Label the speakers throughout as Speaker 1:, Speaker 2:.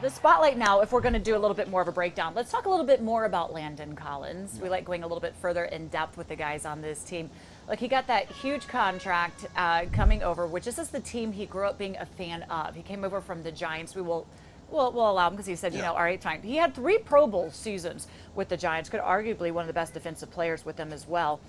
Speaker 1: The spotlight now, if we're going to do a little bit more of a breakdown, let's talk a little bit more about Landon Collins. We like going a little bit further in depth with the guys on this team. Look, he got that huge contract coming over, which is the team he grew up being a fan of. He came over from the Giants. We'll allow him because he said, all right, fine. He had 3 Pro Bowl seasons with the Giants, could arguably one of the best defensive players with them as well.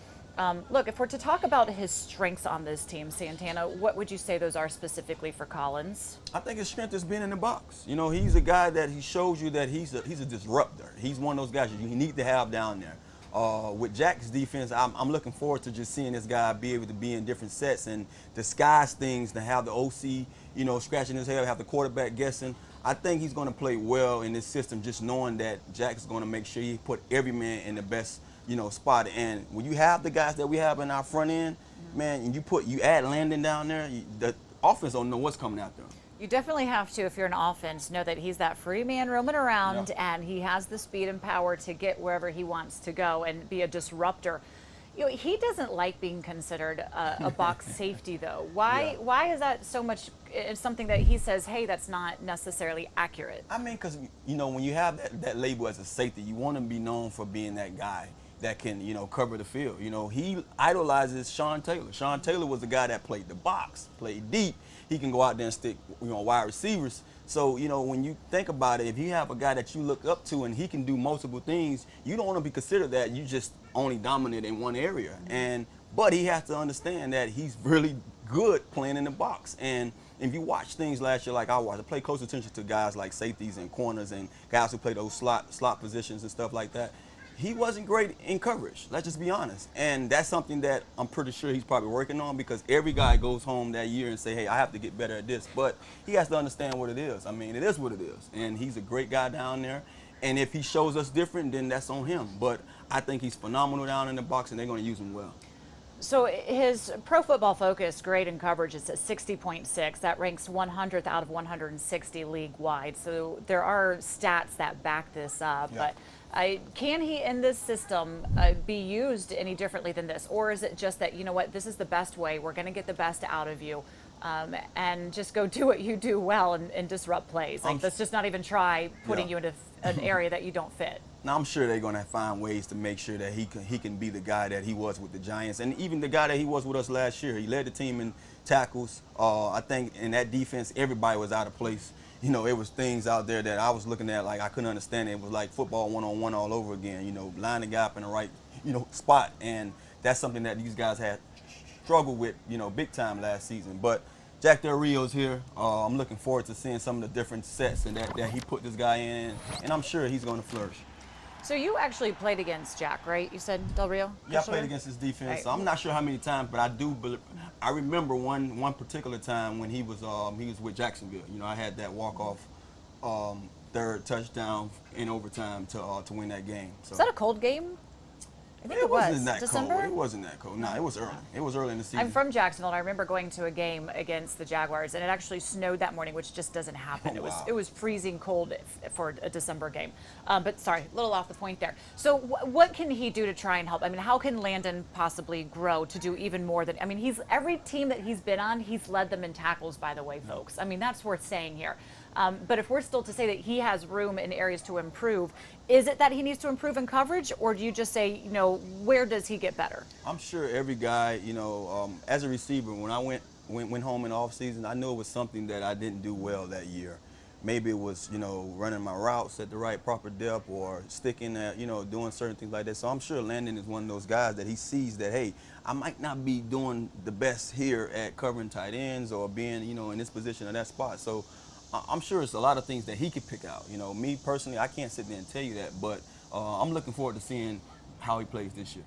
Speaker 1: Look, if we're to talk about his strengths on this team, Santana, what would you say those are specifically for Collins?
Speaker 2: I think his strength is being in the box. You know, he's a guy that he shows you that he's a disruptor. He's one of those guys you need to have down there. With Jack's defense, I'm looking forward to just seeing this guy be able to be in different sets and disguise things, to have the OC, scratching his head, have the quarterback guessing. I think he's going to play well in this system, just knowing that Jack's going to make sure he put every man in the best spot. And when you have the guys that we have in our front end, man, and you add Landon down there, the offense don't know what's coming after him.
Speaker 1: You definitely have to, if you're an offense, know that he's that free man roaming around, and he has the speed and power to get wherever he wants to go and be a disruptor. He doesn't like being considered a box safety, though. Why is that so much? It's something that he says, hey, that's not necessarily accurate.
Speaker 2: I mean, because, when you have that label as a safety, you want to be known for being that guy that can, cover the field. He idolizes Sean Taylor. Sean Taylor was the guy that played the box, played deep. He can go out there and stick, wide receivers. So, when you think about it, if you have a guy that you look up to and he can do multiple things, you don't want to be considered that you just only dominant in one area. But he has to understand that he's really good playing in the box. And if you watch things last year, like I pay close attention to guys like safeties and corners and guys who play those slot positions and stuff like that. He wasn't great in coverage, let's just be honest. And that's something that I'm pretty sure he's probably working on, because every guy goes home that year and say, hey, I have to get better at this. But he has to understand what it is. I mean, it is what it is. And he's a great guy down there. And if he shows us different, then that's on him. But I think he's phenomenal down in the box, and they're going to use him well.
Speaker 1: So his Pro Football Focus grade in coverage is at 60.6. That ranks 100th out of 160 league-wide. So there are stats that back this up.
Speaker 2: Yeah.
Speaker 1: But can he, in this system, be used any differently than this? Or is it just that, this is the best way, we're going to get the best out of you, and just go do what you do well and disrupt plays? Let's just not even try putting you into an area that you don't fit.
Speaker 2: Now, I'm sure they're going to find ways to make sure that he can be the guy that he was with the Giants, and even the guy that he was with us last year. He led the team in tackles. I think in that defense, everybody was out of place. It was things out there that I was looking at like I couldn't understand. It was like football one-on-one all over again, line the gap in the right, spot. And that's something that these guys had struggled with, big time last season. But Jack Del Rio's here. I'm looking forward to seeing some of the different sets and that he put this guy in, and I'm sure he's going to flourish.
Speaker 1: So you actually played against Jack, right? You said Del Rio?
Speaker 2: Yeah, I played against his defense. Right. I'm not sure how many times, but I remember one particular time when he was with Jacksonville. I had that walk-off third touchdown in overtime to win that game. So.
Speaker 1: Was that a cold game? I think it
Speaker 2: wasn't that
Speaker 1: December?
Speaker 2: cold. It wasn't that cold. No, it was early. It was early in the season.
Speaker 1: I'm from Jacksonville, and I remember going to a game against the Jaguars, and it actually snowed that morning, which just doesn't happen.
Speaker 2: Oh,
Speaker 1: It was freezing cold for a December game. But sorry, a little off the point there. So what can he do to try and help? I mean, how can Landon possibly grow to do even more than? I mean, every team that he's been on, he's led them in tackles, by the way, folks. I mean, that's worth saying here. But if we're still to say that he has room in areas to improve, is it that he needs to improve in coverage, or do you just say, where does he get better?
Speaker 2: I'm sure every guy, as a receiver, when I went home in the offseason, I knew it was something that I didn't do well that year. Maybe it was, running my routes at the right proper depth, or sticking at, doing certain things like that. So I'm sure Landon is one of those guys that he sees that, hey, I might not be doing the best here at covering tight ends or being, in this position or that spot. So I'm sure it's a lot of things that he could pick out. Me personally, I can't sit there and tell you that, but I'm looking forward to seeing how he plays this year.